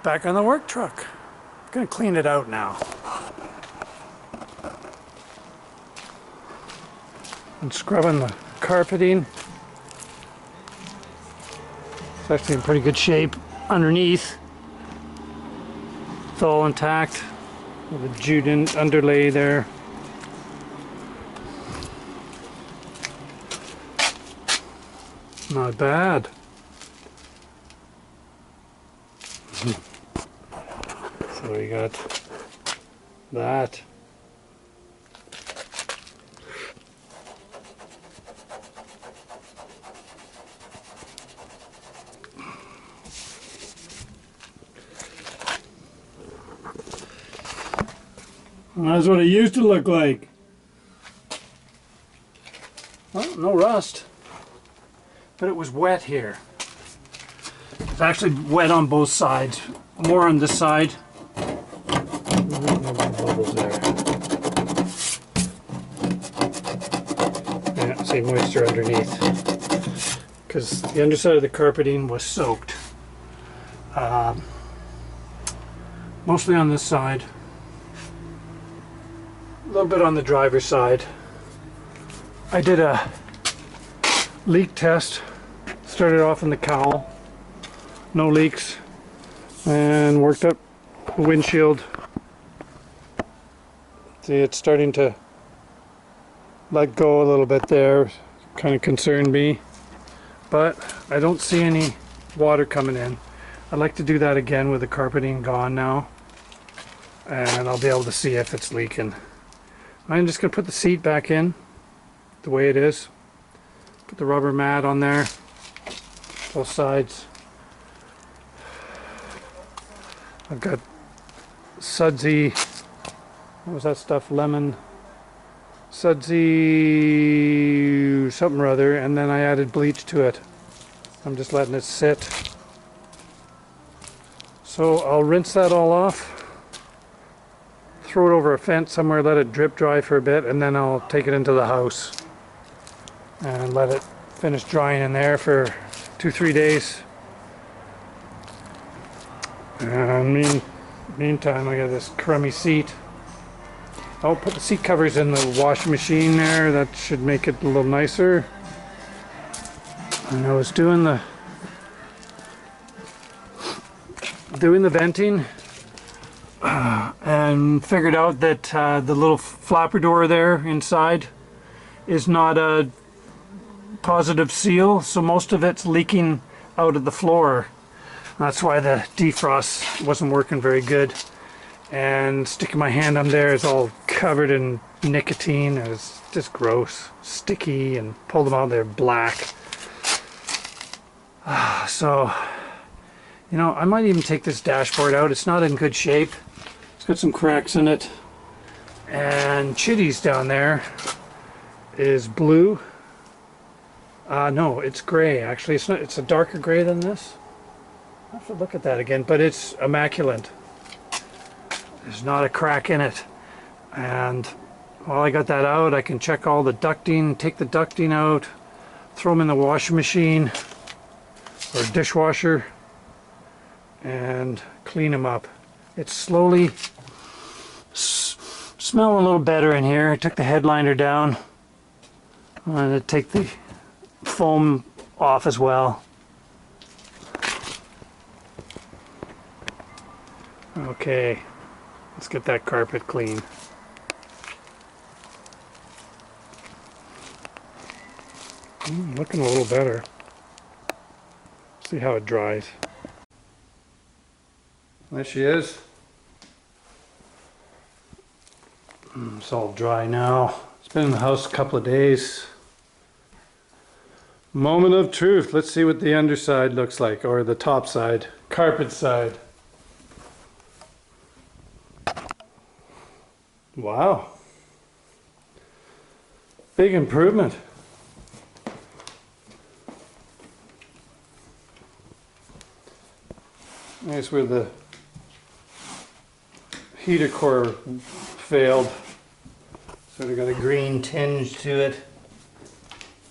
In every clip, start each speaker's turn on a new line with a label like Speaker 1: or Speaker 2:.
Speaker 1: Back on the work truck. I'm gonna clean it out now. I'm scrubbing the carpeting. It's actually in pretty good shape underneath. It's all intact with a jute underlay there. Not bad. So we got that. That's what it used to look like. Well, no rust. But it was wet here. It's actually wet on both sides. More on this side. Bubbles there. Yeah, see moisture underneath. Because the underside of the carpeting was soaked. Mostly on this side. A little bit on the driver's side. I did a leak test. Started off in the cowl. No leaks. And worked up the windshield. See, it's starting to let go a little bit there. Kind of concerned me. But I don't see any water coming in. I'd like to do that again with the carpeting gone now. And I'll be able to see if it's leaking. I'm just going to put the seat back in the way it is. Put the rubber mat on there, both sides. I've got sudsy, what was that stuff, lemon, sudsy something or other, and then I added bleach to it. I'm just letting it sit. So I'll rinse that all off. Throw it over a fence somewhere, let it drip dry for a bit, and then I'll take it into the house and let it finish drying in there for 2-3 days. And meantime, I got this crummy seat. I'll put the seat covers in the washing machine there. That should make it a little nicer. And I was doing the venting. And figured out that the little flapper door there inside is not a positive seal, so most of it's leaking out of the floor. That's why the defrost wasn't working very good. And sticking my hand on there is all covered in nicotine. It's just gross, sticky, and pulled them out, they're black. So, you know, I might even take this dashboard out. It's not in good shape. It's got some cracks in it, and Chitty's down there is blue. No, it's gray actually. It's not. It's a darker gray than this. I have to look at that again, but it's immaculate. There's not a crack in it. And while I got that out, I can check all the ducting, take the ducting out, throw them in the washing machine or dishwasher, and clean them up. It's slowly smelling a little better in here. I took the headliner down. I'm going to take the foam off as well. Okay, let's get that carpet clean. Looking a little better. See how it dries. There she is. It's all dry now. It's been in the house a couple of days. Moment of truth. Let's see what the underside looks like, or the top side, carpet side. Wow. Big improvement. Nice where the heater core failed. Sort of got a green tinge to it.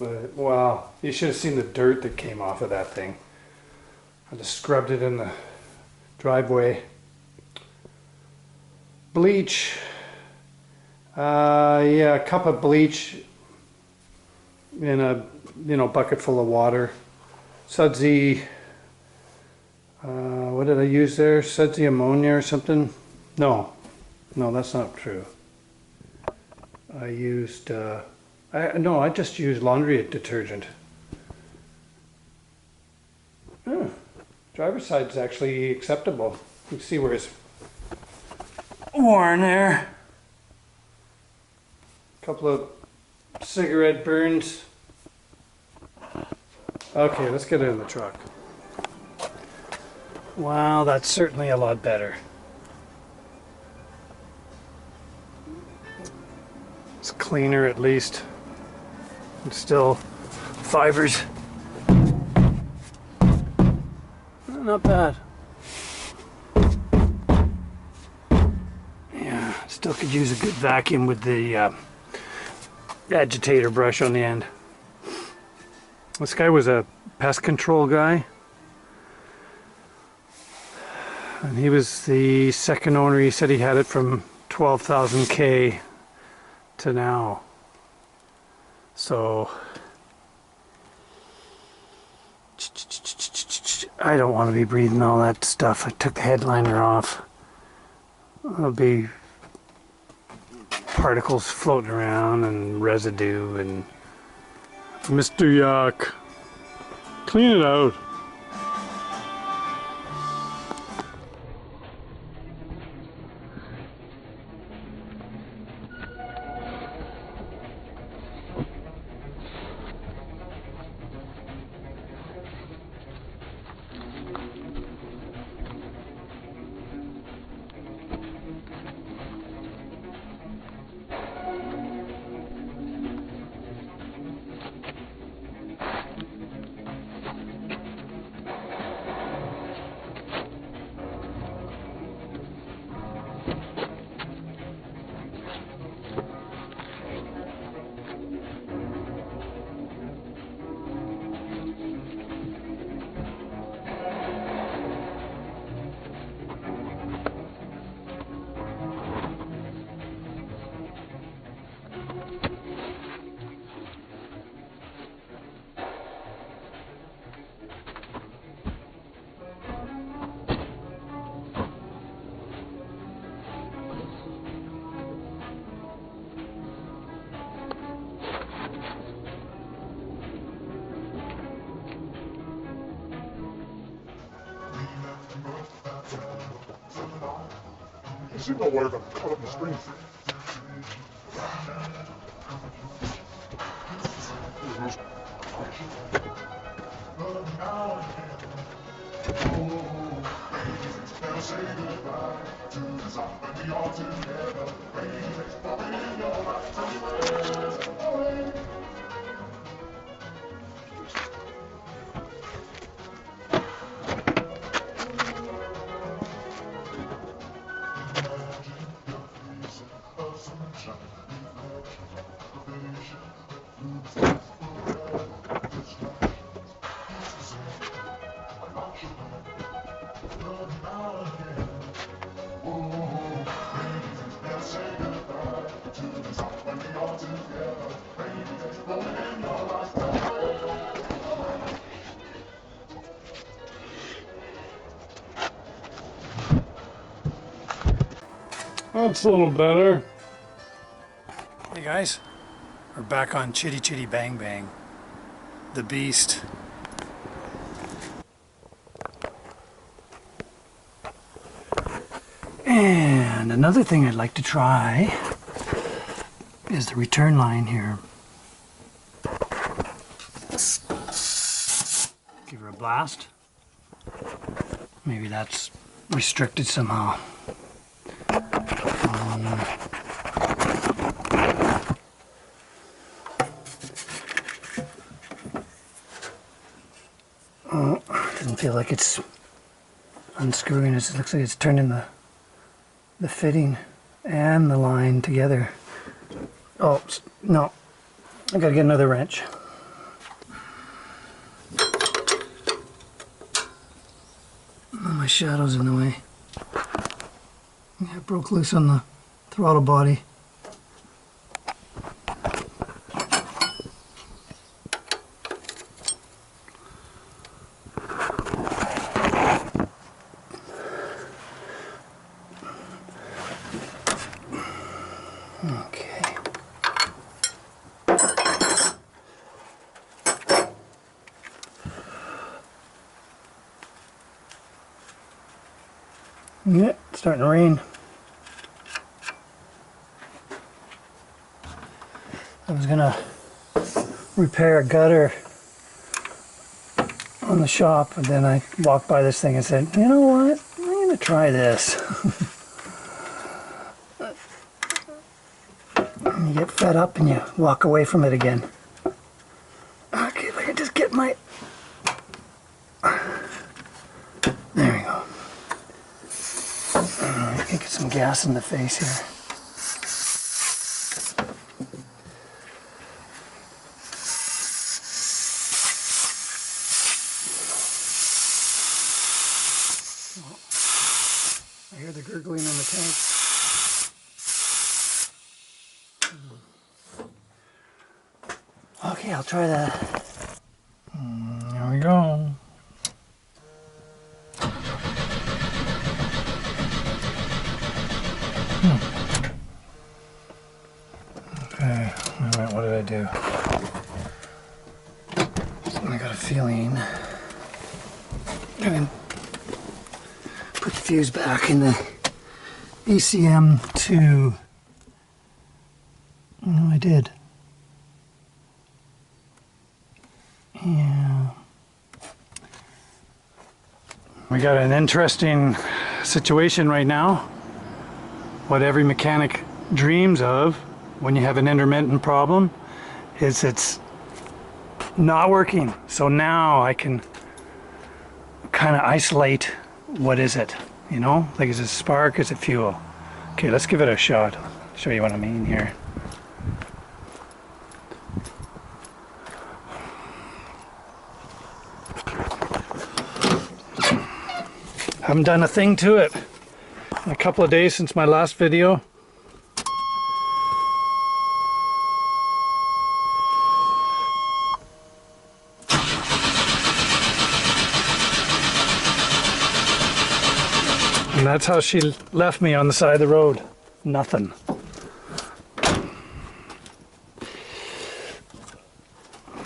Speaker 1: But wow, you should have seen the dirt that came off of that thing. I just scrubbed it in the driveway. Bleach. Yeah, a cup of bleach in a bucket full of water. Sudsy. What did I use there? Sudsy ammonia or something? No, that's not true. I used. I just used laundry detergent. Driver's side is actually acceptable. You can see where it's worn there. A couple of cigarette burns. Okay, let's get it in the truck. Wow, that's certainly a lot better. It's cleaner at least. It's still fibers. Not bad. Yeah, still could use a good vacuum with the agitator brush on the end. This guy was a pest control guy. And he was the second owner. He said he had it from 12,000 K to now. So I don't want to be breathing all that stuff. I took the headliner off. There'll be particles floating around and residue and Mr. Yuck. Clean it out.
Speaker 2: You see no wire got caught up in the screen.
Speaker 1: That's a little better. Hey guys, we're back on Chitty Chitty Bang Bang, the beast. And another thing I'd like to try is the return line here. Give her a blast. Maybe that's restricted somehow. Doesn't feel like it's unscrewing. It looks like it's turning the fitting and the line together. Oh no, I gotta get another wrench. my shadow's in the way. Yeah, it broke loose on the throttle body. Okay. Yeah, it's starting to rain. I was gonna repair a gutter on the shop, but then I walked by this thing and said, you know what, I'm gonna try this. And you get fed up and you walk away from it again. Okay, if I can just get my... There we go. I can get some gas in the face here. I hear the gurgling in the tank. Okay, I'll try that. There we go. Okay, alright, what did I do? I got a feeling I can put the fuse back in the ECM2. No, I did. Yeah. We got an interesting situation right now. What every mechanic dreams of when you have an intermittent problem is it's not working. So now I can kind of isolate what is it, you know? Like, is it spark, is it fuel? Okay, let's give it a shot. I'll show you what I mean here. Haven't done a thing to it in a couple of days since my last video. And that's how she left me on the side of the road. Nothing.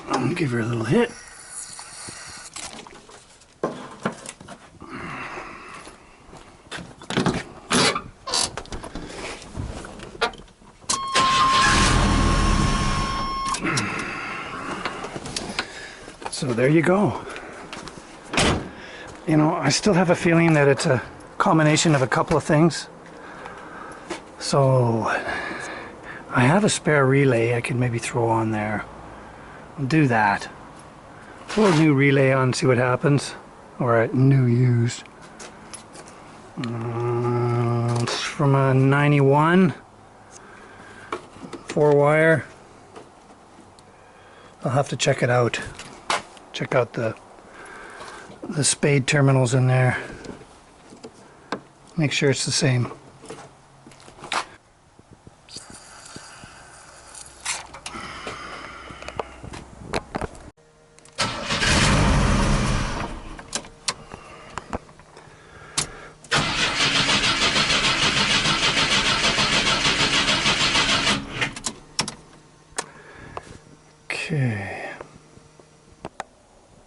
Speaker 1: I'm gonna give her a little hit. So there you go. You know, I still have a feeling that it's a combination of a couple of things. So I have a spare relay I could maybe throw on there. I'll do that. Throw a new relay on, see what happens. Or a new used. It's from a 91 4-wire. I'll have to check it out. Check out the spade terminals in there. Make sure it's the same.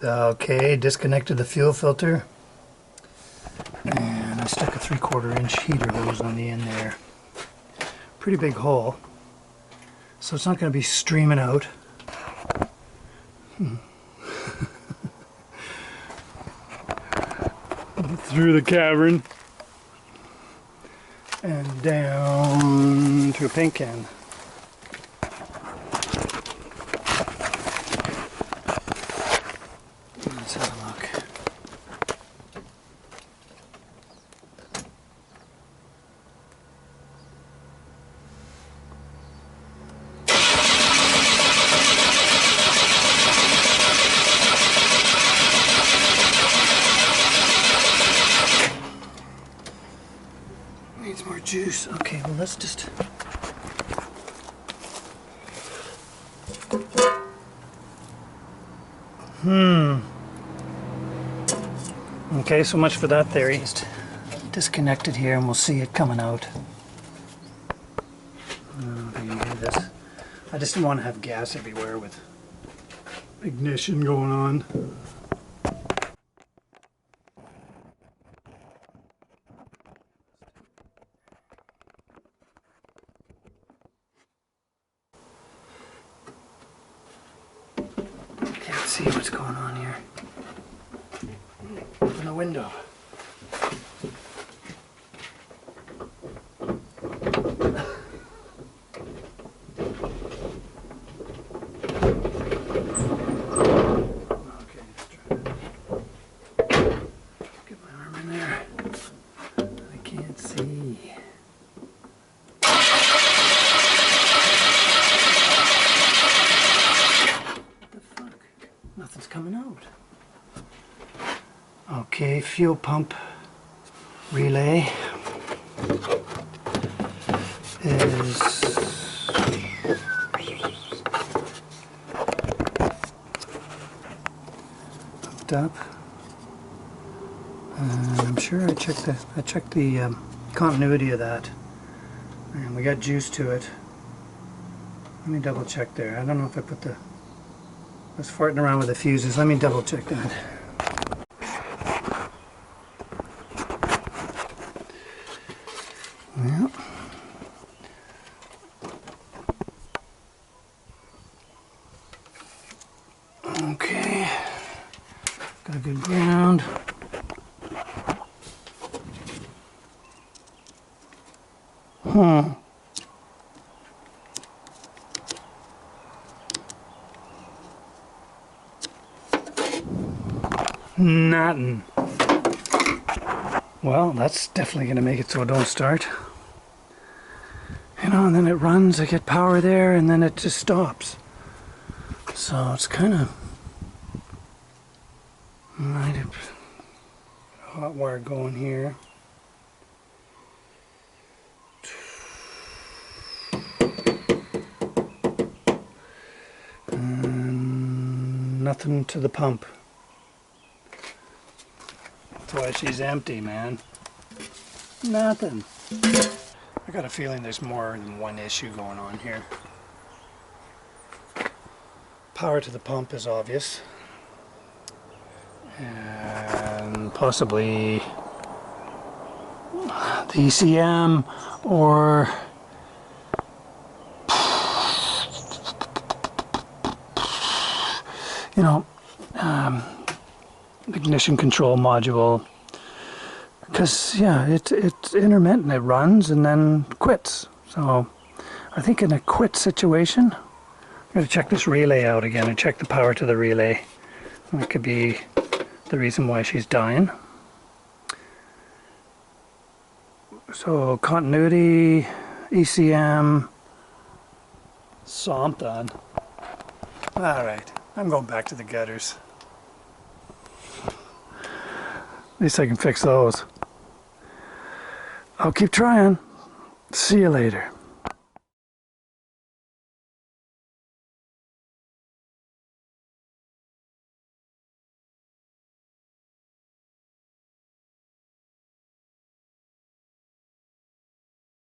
Speaker 1: Okay, disconnected the fuel filter, and I stuck a 3/4 inch heater hose on the end there. Pretty big hole, so it's not going to be streaming out. Through the cavern and down to a paint can. Let's have a look. juice. Okay, well let's just... Okay, so much for that theory. Just disconnect it here and we'll see it coming out. I don't know if you can hear this. I just didn't want to have gas everywhere with ignition going on. Can't see what's going on here. Open the window. Nothing's coming out. Okay, fuel pump relay is hooked up. And I'm sure I checked the continuity of that, and we got juice to it. Let me double check there. I don't know if I put the... I was farting around with the fuses. Let me double check that. Yeah. Okay. Got a good ground. Nothing. Well, that's definitely going to make it so it don't start. You know, and then it runs, I get power there, and then it just stops. So it's kind of... might have hot wire going here. And nothing to the pump. That's why she's empty, man. Nothing. I got a feeling there's more than one issue going on here. Power to the pump is obvious. And possibly the ECM or you know, ignition control module, because yeah, it's intermittent. It runs and then quits. So I think in a quit situation, I'm going to check this relay out again and check the power to the relay. That could be the reason why she's dying. So continuity, ECM, something. Alright, I'm going back to the gutters. At least I can fix those. I'll keep trying. See you later.